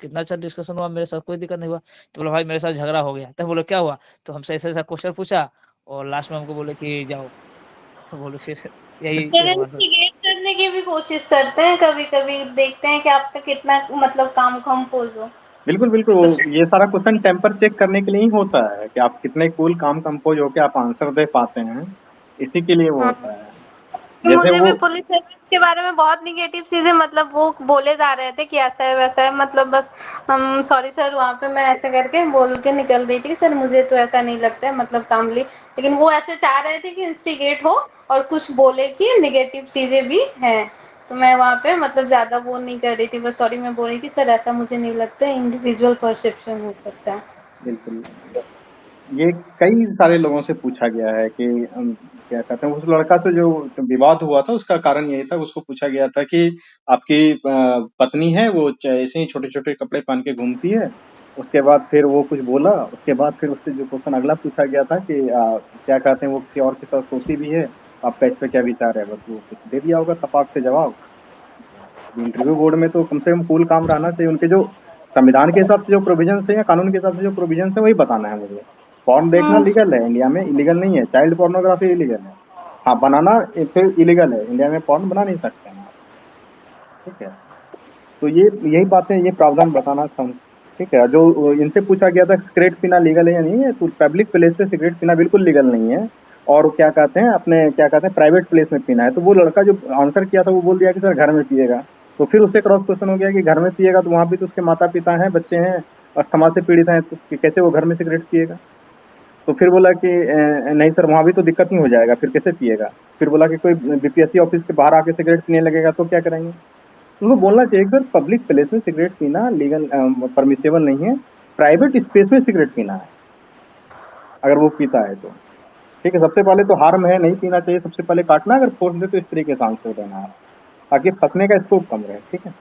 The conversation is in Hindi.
कितना अच्छा डिस्कशन हुआ, मेरे साथ कोई दिक्कत नहीं हुआ। तो बोला भाई मेरे साथ झगड़ा हो गया। तो बोले क्या हुआ? तो हमसे ऐसा-ऐसा क्वेश्चन पूछा और लास्ट में हमको बोले कि जाओ। तो बोले फिर यही फिर एक बार सर इंस्टिगेट करने की भी कोशिश करते हैं कभी-कभी, देखते हैं कि आप पे कितना मतलब काम कंपोज़ हो। बिल्कुल, बिल्कुल, तो ये सारा क्वेश्चन टेम्पर चेक करने के लिए ही होता है कि आप कितने कूल काम कंपोज़ होके आप आंसर दे पाते हैं, इसी के लिए वो हाँ, होता है। जैसे मुझे भी वो पुलिस सर्विस के बारे में बहुत नेगेटिव चीज़ें मतलब वो बोले जा रहे थे कि ऐसा है वैसा है, मतलब बस हम सॉरी सर वहाँ पे मैं ऐसे करके बोल के निकल गई थी कि सर मुझे तो ऐसा नहीं लगता है मतलब कामली, लेकिन वो ऐसे चाह रहे थे कि इंस्टिगेट हो और कुछ बोले कि नेगेटिव चीज़ें भी हैं। तो मैं वहाँ पे मतलब ज़्यादा वो नहीं कर रही थी, बस सॉरी मैं बोल रही थी सर ऐसा मुझे नहीं लगता है, इंडिविजुअल परसेप्शन हो सकता है। बिल्कुल, ये कई सारे लोगों से पूछा गया है कि क्या कहते हैं, उस लड़का से जो विवाद हुआ था उसका कारण यही था, उसको पूछा गया था कि आपकी पत्नी है वो ऐसे ही छोटे-छोटे कपड़े पहन के घूमती है। उसके बाद फिर वो कुछ बोला, उसके बाद फिर उससे जो क्वेश्चन अगला पूछा गया था कि क्या कहते हैं वो किसी और के साथ सोती भी है, आपका इस पे क्या विचार है? बस वो कुछ दे दिया होगा तपाक से जवाब। इंटरव्यू बोर्ड में तो कम से कम कूल काम रहना चाहिए, उनके जो संविधान के हिसाब से जो प्रोविजंस है या कानून के हिसाब से जो प्रोविजंस है वही बताना है मुझे। पॉर्न देखना हुँ, लीगल है इंडिया में, इलीगल नहीं है। चाइल्ड पोर्नोग्राफी इलीगल है, हाँ बनाना फिर इलीगल है, इंडिया में पॉर्न बना नहीं सकते हैं, ठीक है। तो ये यही बातें, ये प्रावधान बताना ठीक है। जो इनसे पूछा गया था सिगरेट पीना लीगल है या नहीं है, तो पब्लिक प्लेस पे सिगरेट पीना बिल्कुल लीगल नहीं है, और क्या कहते हैं अपने क्या कहते हैं प्राइवेट प्लेस में पीना है। तो वो लड़का जो आंसर किया था वो बोल दिया कि सर घर में पिएगा। तो फिर उससे क्रॉस क्वेश्चन हो गया कि घर में पिएगा तो वहां भी तो उसके माता पिता हैं, बच्चे हैं, अस्थमा से पीड़ित हैं, तो कैसे वो घर में सिगरेट पिएगा? तो फिर बोला कि नहीं सर वहां भी तो दिक्कत नहीं हो जाएगा, फिर कैसे पिएगा? फिर बोला कि कोई बीपीएससी ऑफिस के बाहर आके सिगरेट पीने लगेगा तो क्या करेंगे? उनको बोलना चाहिए कि सर पब्लिक प्लेस में सिगरेट पीना लीगल परमिसेबल नहीं है, प्राइवेट स्पेस में सिगरेट पीना है अगर वो पीता है तो। ठीक है, सबसे पहले तो हार्म है, नहीं पीना चाहिए, सबसे पहले काटना, अगर फोर्स दे तो इस तरीके से आंसर देना है ताकि फंसने का स्कोप कम रहे, ठीक है।